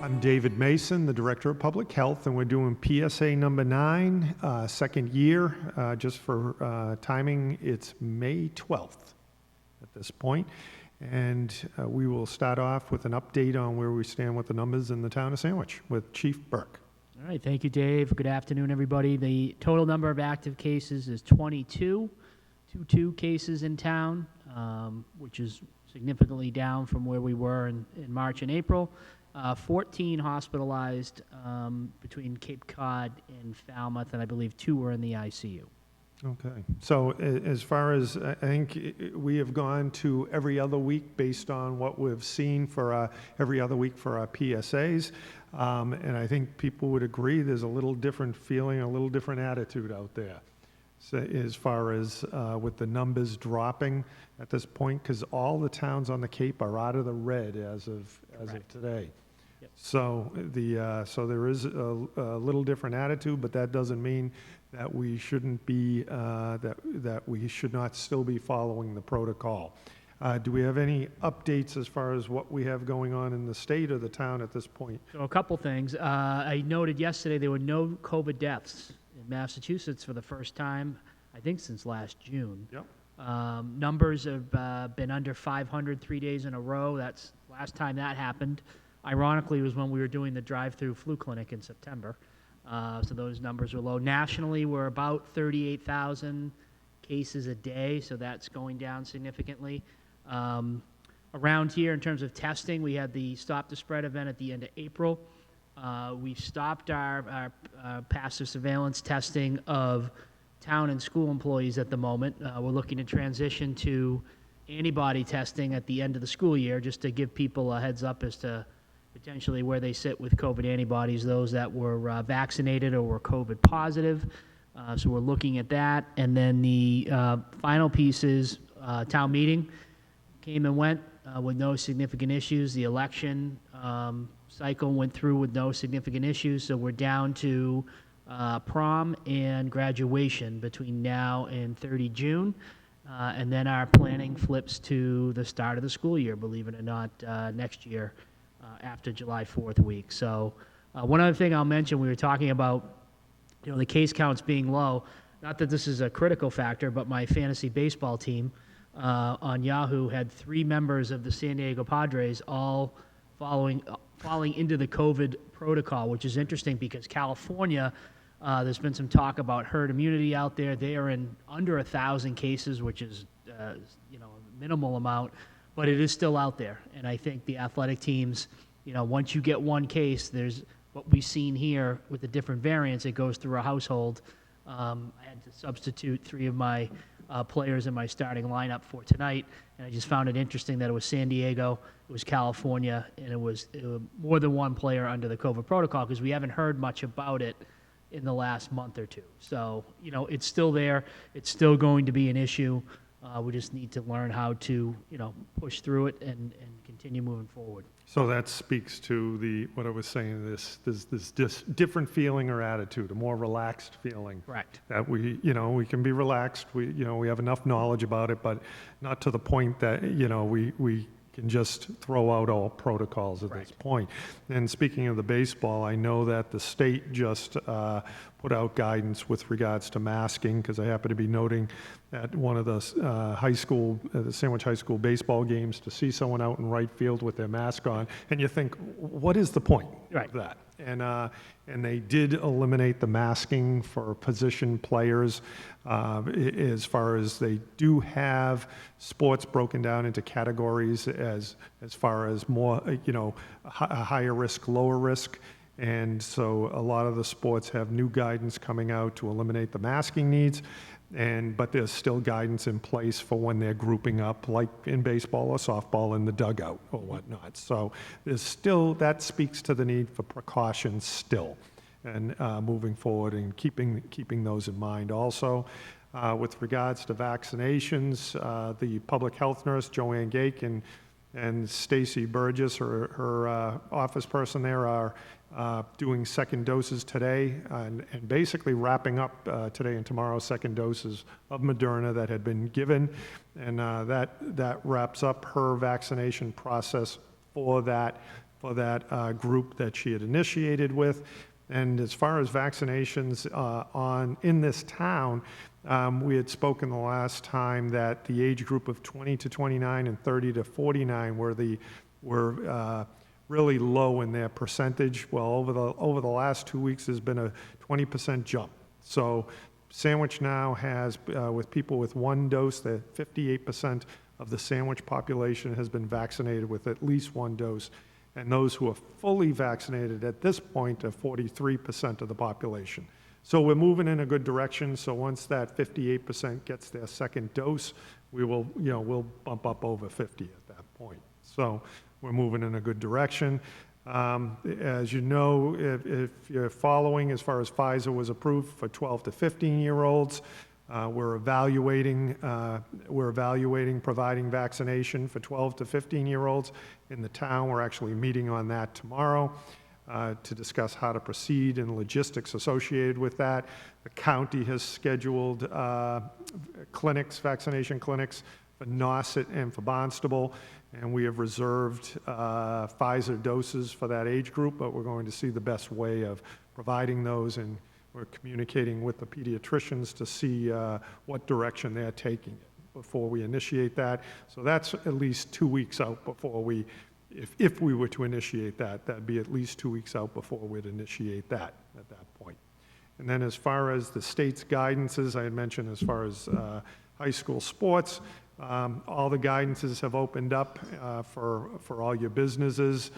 I'm David Mason, the Director of Public Health, and we're doing PSA number 9, second year. Just for timing, it's May 12th at this point. And we will start off with an update on where we stand with the numbers in the town of Sandwich with Chief Burke. All right, thank you, Dave. Good afternoon, everybody. The total number of active cases is 22 cases in town, which is significantly down from where we were in March and April. 14 hospitalized between Cape Cod and Falmouth, and I believe 2 were in the ICU. Okay. So as far as, I think we have gone to every other week based on what we've seen for every other week for our PSAs. And I think people would agree there's a little different feeling, a little different attitude out there. So as far as with the numbers dropping at this point, because all the towns on the Cape are out of the red as of today. Yep. So so there is a little different attitude, but that doesn't mean that we shouldn't be that we should not still be following the protocol. Do we have any updates as far as what we have going on in the state or the town at this point? So a couple things. I noted yesterday there were no COVID deaths in Massachusetts for the first time, I think, since last June. Yep. Numbers have been under 500 3 days in a row. That's last time that happened. Ironically, was when we were doing the drive-through flu clinic in September. So those numbers were low. Nationally, we're about 38,000 cases a day, so that's going down significantly. Around here, in terms of testing, we had the Stop the Spread event at the end of April. We've stopped our passive surveillance testing of town and school employees at the moment. We're looking to transition to antibody testing at the end of the school year, just to give people a heads up as to potentially where they sit with COVID antibodies, those that were vaccinated or were COVID positive. So we're looking at that. And then the final piece is town meeting came and went with no significant issues. The election cycle went through with no significant issues. So we're down to prom and graduation between now and 30 June. And then our planning flips to the start of the school year, believe it or not, next year after July 4th week. So one other thing I'll mention, we were talking about, the case counts being low. Not that this is a critical factor, but my fantasy baseball team on Yahoo had 3 members of the San Diego Padres all falling into the COVID protocol, which is interesting because California, there's been some talk about herd immunity out there. They are in under 1,000 cases, which is a minimal amount, but it is still out there. And I think the athletic teams, once you get one case, there's what we've seen here with the different variants. It goes through a household. I had to substitute 3 of my players in my starting lineup for tonight, and I just found it interesting that it was San Diego, it was California, and it was more than one player under the COVID protocol, because we haven't heard much about it in the last month or two. So, it's still there. It's still going to be an issue. We just need to learn how to, push through it and continue moving forward. So that speaks to what I was saying, this different feeling or attitude, a more relaxed feeling. Correct. That we can be relaxed. We have enough knowledge about it, but not to the point that, we can just throw out all protocols at this point. And speaking of the baseball, I know that the state just put out guidance with regards to masking, because I happen to be noting at one of the the Sandwich High School baseball games, to see someone out in right field with their mask on, and you think, what is the point of that? And they did eliminate the masking for position players, as far as they do have sports broken down into categories as far as more, a higher risk, lower risk. And so a lot of the sports have new guidance coming out to eliminate the masking needs. But there's still guidance in place for when they're grouping up, like in baseball or softball, in the dugout or whatnot. So there's still, that speaks to the need for precautions still, and moving forward and keeping those in mind. Also, with regards to vaccinations, the public health nurse, Joanne Gake, and Stacy Burgess, her office person there, are doing second doses today, and basically wrapping up today and tomorrow second doses of Moderna that had been given, and that wraps up her vaccination process for that for that group that she had initiated with. And as far as vaccinations in this town, we had spoken the last time that the age group of 20 to 29 and 30 to 49 were really low in their percentage. Well, over the last 2 weeks, there's been a 20% jump. So Sandwich now has, with people with one dose, that 58% of the Sandwich population has been vaccinated with at least one dose. And those who are fully vaccinated at this point are 43% of the population. So we're moving in a good direction. So once that 58% gets their second dose, we'll bump up over 50 at that point. So we're moving in a good direction. As you know, if you're following, as far as Pfizer was approved for 12 to 15-year-olds, we're evaluating providing vaccination for 12 to 15-year-olds in the town. We're actually meeting on that tomorrow to discuss how to proceed and logistics associated with that. The county has scheduled vaccination clinics for Nauset and for Barnstable, and we have reserved Pfizer doses for that age group, but we're going to see the best way of providing those, and we're communicating with the pediatricians to see what direction they're taking it before we initiate that. So that's at least 2 weeks out before if we were to initiate that, that'd be at least 2 weeks out before we'd initiate that at that point. And then as far as the state's guidances, I had mentioned as far as high school sports, all the guidances have opened up for all your businesses.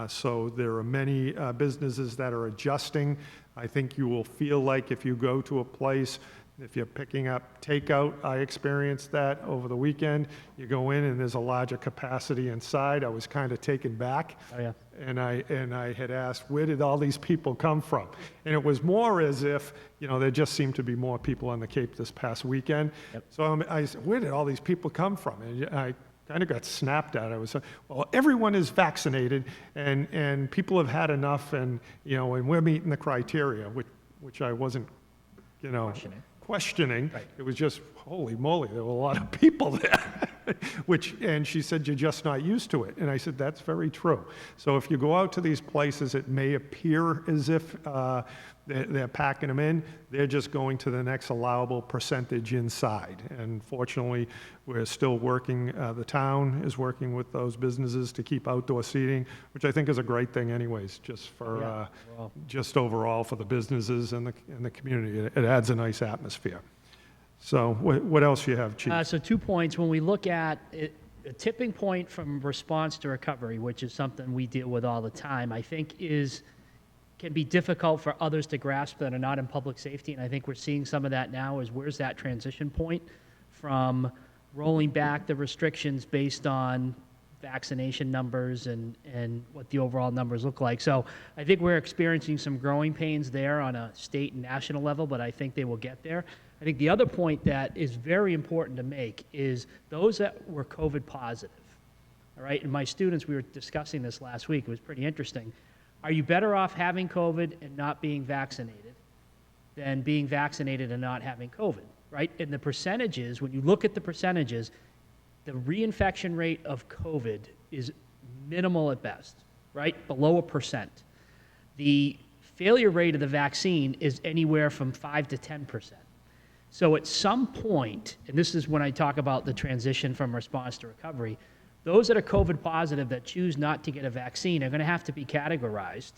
So there are many businesses that are adjusting. I think you will feel like if you go to a place, if you're picking up takeout, I experienced that over the weekend. You go in and there's a larger capacity inside. I was kind of taken back. Oh, yeah. And I had asked, where did all these people come from? And it was more as if, there just seemed to be more people on the Cape this past weekend. Yep. So I said, where did all these people come from? And I kind of got snapped at. I was, well, everyone is vaccinated, and people have had enough, and and we're meeting the criteria, which I wasn't, questioning. Right. It was just, holy moly, there were a lot of people there. And she said, you're just not used to it. And I said, that's very true. So if you go out to these places, it may appear as if they're packing them in. They're just going to the next allowable percentage inside. And fortunately, we're still working, the town is working with those businesses to keep outdoor seating, which I think is a great thing anyways, just for, just overall for the businesses and the community. It adds a nice atmosphere. So what else you have, Chief? So 2 points. When we look at it, a tipping point from response to recovery, which is something we deal with all the time, I think can be difficult for others to grasp that are not in public safety. And I think we're seeing some of that now is where's that transition point from rolling back the restrictions based on vaccination numbers and what the overall numbers look like. So I think we're experiencing some growing pains there on a state and national level, but I think they will get there. I think the other point that is very important to make is those that were COVID positive, all right? And my students, we were discussing this last week. It was pretty interesting. Are you better off having COVID and not being vaccinated than being vaccinated and not having COVID, right? And the percentages, when you look at the percentages, the reinfection rate of COVID is minimal at best, right? Below 1%. The failure rate of the vaccine is anywhere from 5 to 10%. So at some point, and this is when I talk about the transition from response to recovery, those that are COVID positive that choose not to get a vaccine are going to have to be categorized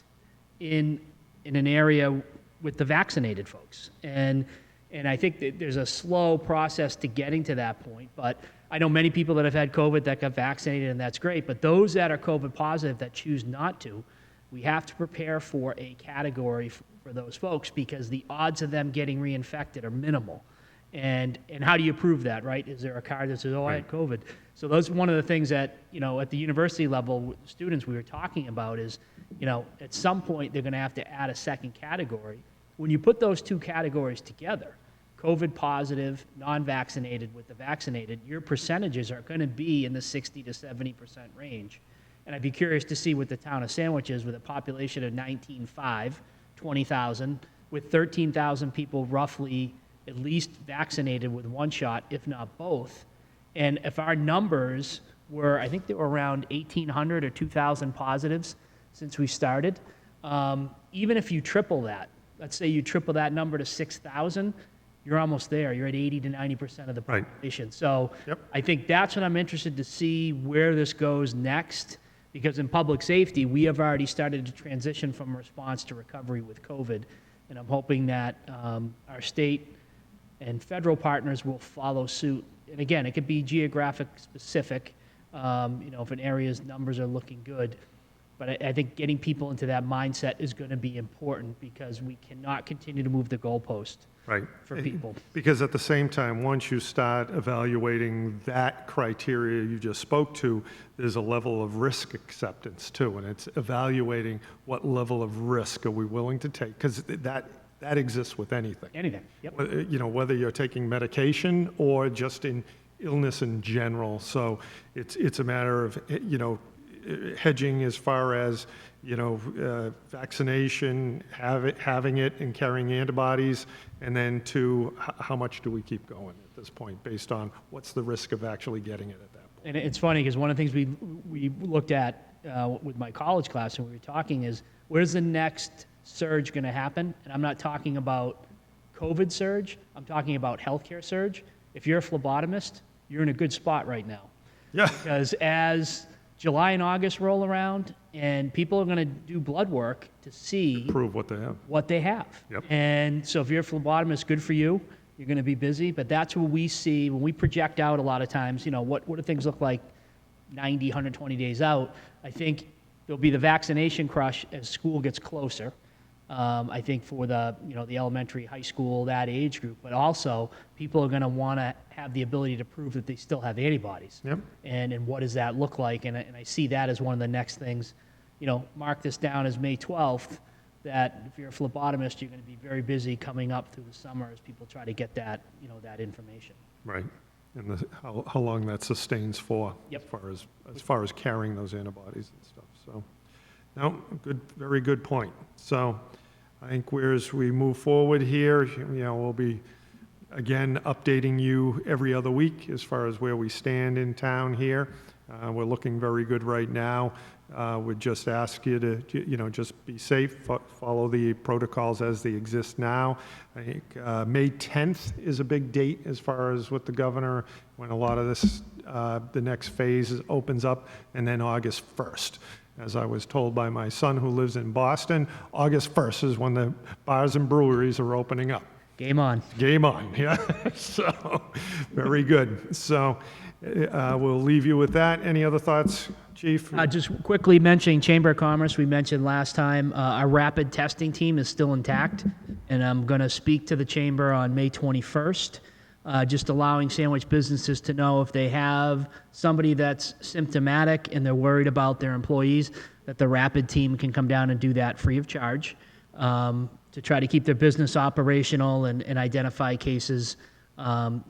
in an area with the vaccinated folks. And I think that there's a slow process to getting to that point. But I know many people that have had COVID that got vaccinated, and that's great. But those that are COVID positive that choose not to, we have to prepare for a category for those folks because the odds of them getting reinfected are minimal. And how do you prove that, right? Is there a card that says, oh, I had COVID? So those one of the things that, at the university level, with students we were talking about is, at some point they're going to have to add a second category. When you put those two categories together, COVID positive, non-vaccinated with the vaccinated, your percentages are going to be in the 60 to 70% range. And I'd be curious to see what the town of Sandwich is with a population of 19.5, 20,000, with 13,000 people roughly at least vaccinated with one shot, if not both. And if our numbers I think there were around 1,800 or 2,000 positives since we started. Even if you triple that, let's say you triple that number to 6,000, you're almost there. You're at 80 to 90% of the Right. population. So Yep. I think that's what I'm interested to see where this goes next, because in public safety, we have already started to transition from response to recovery with COVID. And I'm hoping that our state and federal partners will follow suit. And again, it could be geographic specific, if an area's numbers are looking good. But I think getting people into that mindset is going to be important, because we cannot continue to move the goalpost Right. for people. Because at the same time, once you start evaluating that criteria you just spoke to, there's a level of risk acceptance too, and it's evaluating what level of risk are we willing to take, because that exists with anything. Anything. Yep. Whether you're taking medication or just in illness in general. So it's a matter of, hedging as far as, vaccination, having it and carrying antibodies, and then to how much do we keep going at this point based on what's the risk of actually getting it at that point. And it's funny, because one of the things we looked at with my college class when we were talking is, where's the next surge going to happen? And I'm not talking about COVID surge. I'm talking about healthcare surge. If you're a phlebotomist, you're in a good spot right now. Yeah. Because as July and August roll around, and people are going to do blood work to see Prove what they have. what they have. Yep. And so if you're a phlebotomist, good for you. You're going to be busy. But that's what we see when we project out a lot of times, what do things look like 90, 120 days out? I think there'll be the vaccination crush as school gets closer. I think for the elementary, high school, that age group, but also people are going to want to have the ability to prove that they still have antibodies. Yep. And what does that look like? And I see that as one of the next things. Mark this down as May 12th, that if you're a phlebotomist, you're going to be very busy coming up through the summer as people try to get that, that information. Right. And how long that sustains for. Yep. As far as carrying those antibodies and stuff. So, no, very good point. So, I think as we move forward here, we'll be again updating you every other week as far as where we stand in town here. We're looking very good right now. We'd just ask you to, just be safe, follow the protocols as they exist now. I think May 10th is a big date as far as with the governor, when a lot of this, the next phase opens up, and then August 1st. As I was told by my son who lives in Boston, August 1st is when the bars and breweries are opening up. Game on. Game on, yeah. So, very good. So, we'll leave you with that. Any other thoughts, Chief? Just quickly mentioning Chamber of Commerce, we mentioned last time, our rapid testing team is still intact, and I'm going to speak to the Chamber on May 21st, just allowing sandwich businesses to know if they have somebody that's symptomatic and they're worried about their employees, that the rapid team can come down and do that free of charge, to try to keep their business operational and identify cases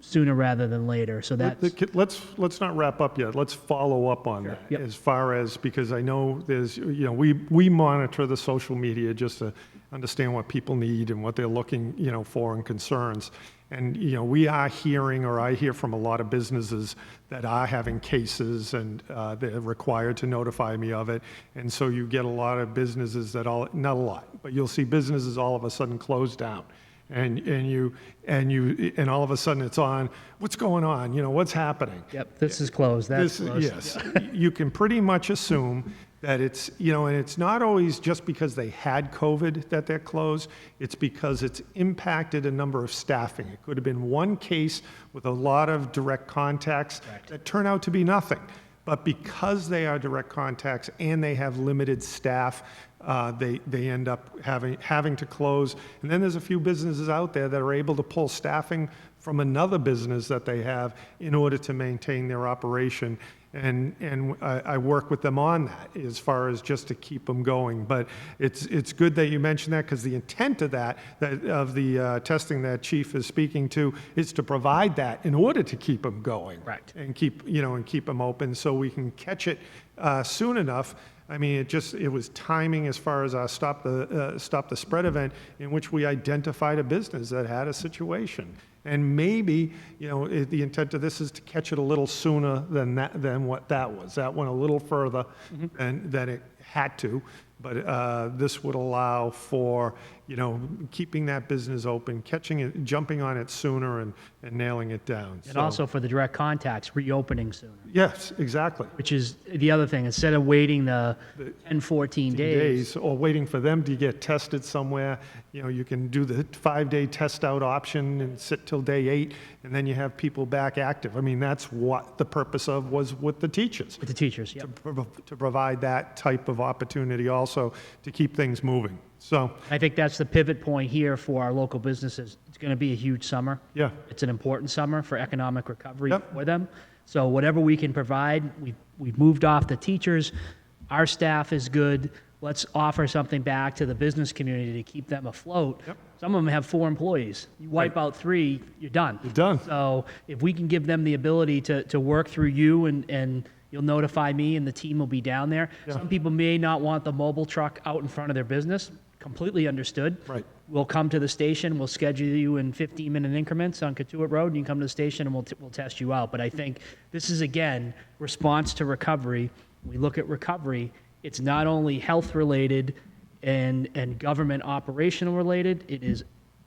sooner rather than later. So that's... Let's not wrap up yet. Let's follow up on that. Yep. As far as, because I know there's, we monitor the social media just to understand what people need and what they're looking, for and concerns. And, we are hearing, or I hear from a lot of businesses that are having cases, and they're required to notify me of it. And so you get a lot of businesses not a lot, but you'll see businesses all of a sudden close down. And all of a sudden it's on, what's going on? What's happening? Yep, this is closed. That's closed. Yes. You can pretty much assume that it's, and it's not always just because they had COVID that they're closed. It's because it's impacted a number of staffing. It could have been one case with a lot of direct contacts that turn out to be nothing. But because they are direct contacts and they have limited staff, they end up having to close. And then there's a few businesses out there that are able to pull staffing from another business that they have in order to maintain their operation. And I work with them on that as far as just to keep them going. But it's good that you mentioned that, because the intent of of the testing that Chief is speaking to is to provide that in order to keep them going. Right. And keep them open so we can catch it soon enough. I mean, it was timing as far as our Stop the Spread event, in which we identified a business that had a situation. And maybe, the intent of this is to catch it a little sooner than what that was. That went a little further than it had to. But this would allow for, keeping that business open, catching it, jumping on it sooner and nailing it down. And also for the direct contacts, reopening sooner. Yes, exactly. Which is the other thing. Instead of waiting the 10, 14 days. Or waiting for them to get tested somewhere, you can do the 5-day test out option and sit till day 8, and then you have people back active. I mean, that's what the purpose was with the teachers. With the teachers, yep. To provide that type of opportunity also to keep things moving. So I think that's the pivot point here for our local businesses. It's going to be a huge summer. yeah, It's an important summer for economic recovery Yep. for them. So whatever we can provide, we've moved off the teachers. Our staff is good. Let's offer something back to the business community to keep them afloat. Yep. Some of them have 4 employees. You wipe out 3, you're done. you're done. So if we can give them the ability to work through you and you'll notify me and the team will be down there. Yeah. Some people may not want the mobile truck out in front of their business. Completely understood. Right. We'll come to the station. We'll schedule you in 15-minute increments on Katuitt Road. And you can come to the station and we'll test you out. But I think this is, again, response to recovery. We look at recovery. It's not only health related and government operational related. It is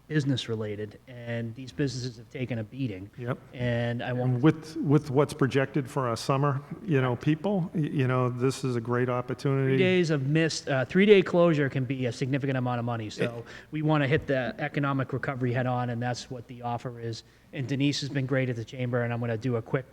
business related, and these businesses have taken a beating. Yep. And I want And with what's projected for our summer, people, this is a great 3 opportunity. days of missed 3-day closure can be a significant amount of money. So we want to hit the economic recovery head on, and that's what the offer is. And Denise has been great at the chamber, and I'm going to do a quick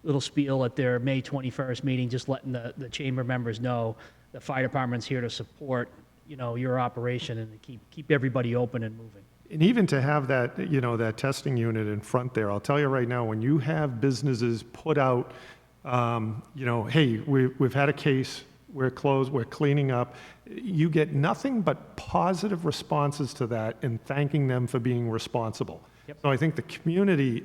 little spiel at their May 21st meeting, just letting the chamber members know the fire department's here to support, your operation and to keep everybody open and moving. And even to have that, that testing unit in front there, I'll tell you right now, when you have businesses put out, hey, we've had a case, we're closed, we're cleaning up, you get nothing but positive responses to that and thanking them for being responsible. Yep. So I think the community,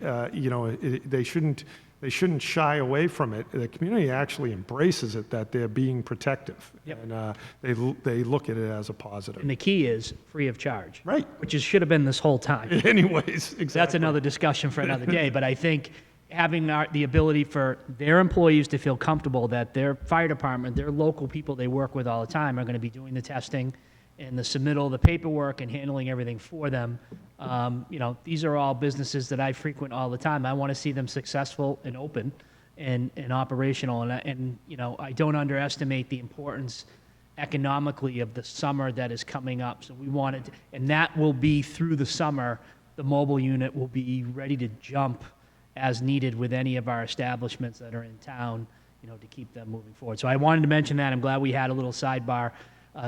they shouldn't shy away from it. The community actually embraces it, that they're being protective. Yep. And they look at it as a positive. And the key is free of charge. Right. Which should have been this whole time. Anyways, exactly. That's another discussion for another day, but I think having the ability for their employees to feel comfortable that their fire department, their local people they work with all the time are going to be doing the testing and the submittal of the paperwork and handling everything for them. These are all businesses that I frequent all the time. I want to see them successful and open and operational. And I don't underestimate the importance economically of the summer that is coming up. So we wanted, and that will be through the summer, the mobile unit will be ready to jump as needed with any of our establishments that are in town, to keep them moving forward. So I wanted to mention that. I'm glad we had a little sidebar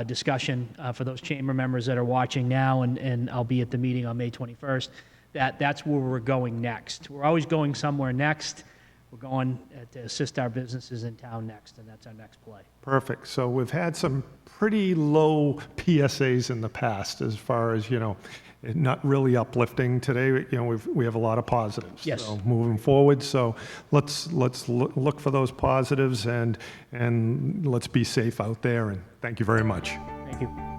discussion for those chamber members that are watching now, and I'll be at the meeting on May 21st, that's where we're going next. We're always going somewhere next. We're going to assist our businesses in town next, and that's our next play. Perfect. So we've had some pretty low PSAs in the past as far as, not really uplifting. Today, we have a lot of positives. Yes. So moving forward, so let's look for those positives and let's be safe out there. And thank you very much. Thank you.